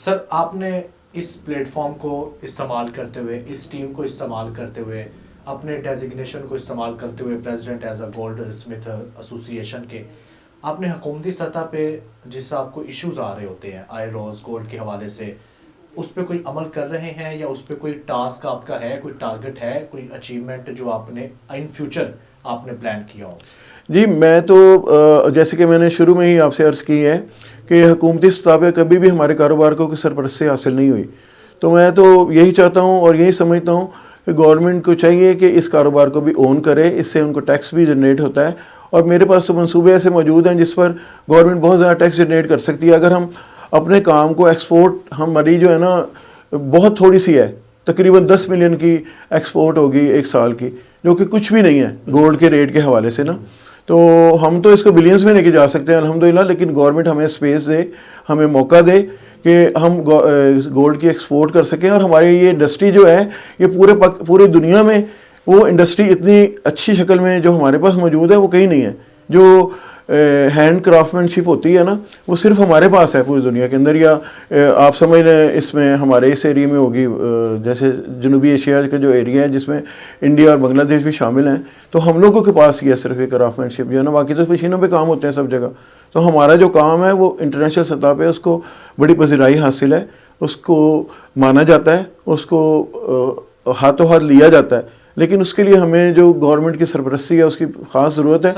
سر آپ نے اس plate form کو استعمال کرتے ہوئے، اس ٹیم کو استعمال کرتے ہوئے، اپنے ڈیزگنیشن کو استعمال کرتے ہوئے president as a gold Smith ایسوسی ایشن کے، آپ نے حکومتی سطح پہ جس طرح آپ کو ایشوز آ رہے ہوتے ہیں آئے روز گولڈ کے حوالے سے، اس پہ کوئی عمل کر رہے ہیں یا اس پہ کوئی ٹاسک آپ کا ہے، کوئی ٹارگٹ ہے، کوئی اچیومنٹ جو آپ نے ان فیوچر آپ نے پلان کیا ہو؟ جی میں تو جیسے کہ میں نے شروع میں ہی آپ سے عرض کی ہے کہ حکومتی سطح پہ کبھی بھی ہمارے کاروبار کو کوئی سرپرستی حاصل نہیں ہوئی، تو میں تو یہی چاہتا ہوں اور یہی سمجھتا ہوں کہ گورنمنٹ کو چاہیے کہ اس کاروبار کو بھی اون کرے، اس سے ان کو ٹیکس بھی جنریٹ ہوتا ہے، اور میرے پاس تو منصوبے ایسے موجود ہیں جس پر گورنمنٹ بہت زیادہ ٹیکس جنریٹ کر سکتی ہے۔ اگر ہم اپنے کام کو ایکسپورٹ، ہماری جو ہے نا بہت تھوڑی سی ہے، تقریباً 10 ملین کی ایکسپورٹ ہوگی ایک سال کی، جو کہ کچھ بھی نہیں ہے گولڈ کے ریٹ کے حوالے سے نا، تو ہم تو اس کو بلینز میں لے کے جا سکتے ہیں الحمدللہ، لیکن گورنمنٹ ہمیں اسپیس دے، ہمیں موقع دے کہ ہم گولڈ کی ایکسپورٹ کر سکیں، اور ہماری یہ انڈسٹری جو ہے یہ پورے دنیا میں وہ انڈسٹری اتنی اچھی شکل میں جو ہمارے پاس موجود ہے وہ کہیں نہیں ہے۔ جو ہینڈ کرافٹ شپ ہوتی ہے نا وہ صرف ہمارے پاس ہے پوری دنیا کے اندر، یا آپ سمجھ لیں اس میں ہمارے اس ایریے میں ہوگی، جیسے جنوبی ایشیا کا جو ایریا ہے جس میں انڈیا اور بنگلہ دیش بھی شامل ہیں، تو ہم لوگوں کے پاس ہی ہے صرف یہ کرافٹ شپ جو ہے نا، باقی تو مشینوں پہ کام ہوتے ہیں سب جگہ۔ تو ہمارا جو کام ہے وہ انٹرنیشنل سطح پہ اس کو بڑی پذیرائی حاصل ہے، اس کو مانا جاتا ہے، اس کو ہاتھوں ہاتھ لیا جاتا ہے، لیکن اس کے لیے ہمیں جو گورنمنٹ کی سرپرستی ہے اس کی خاص ضرورت ہے۔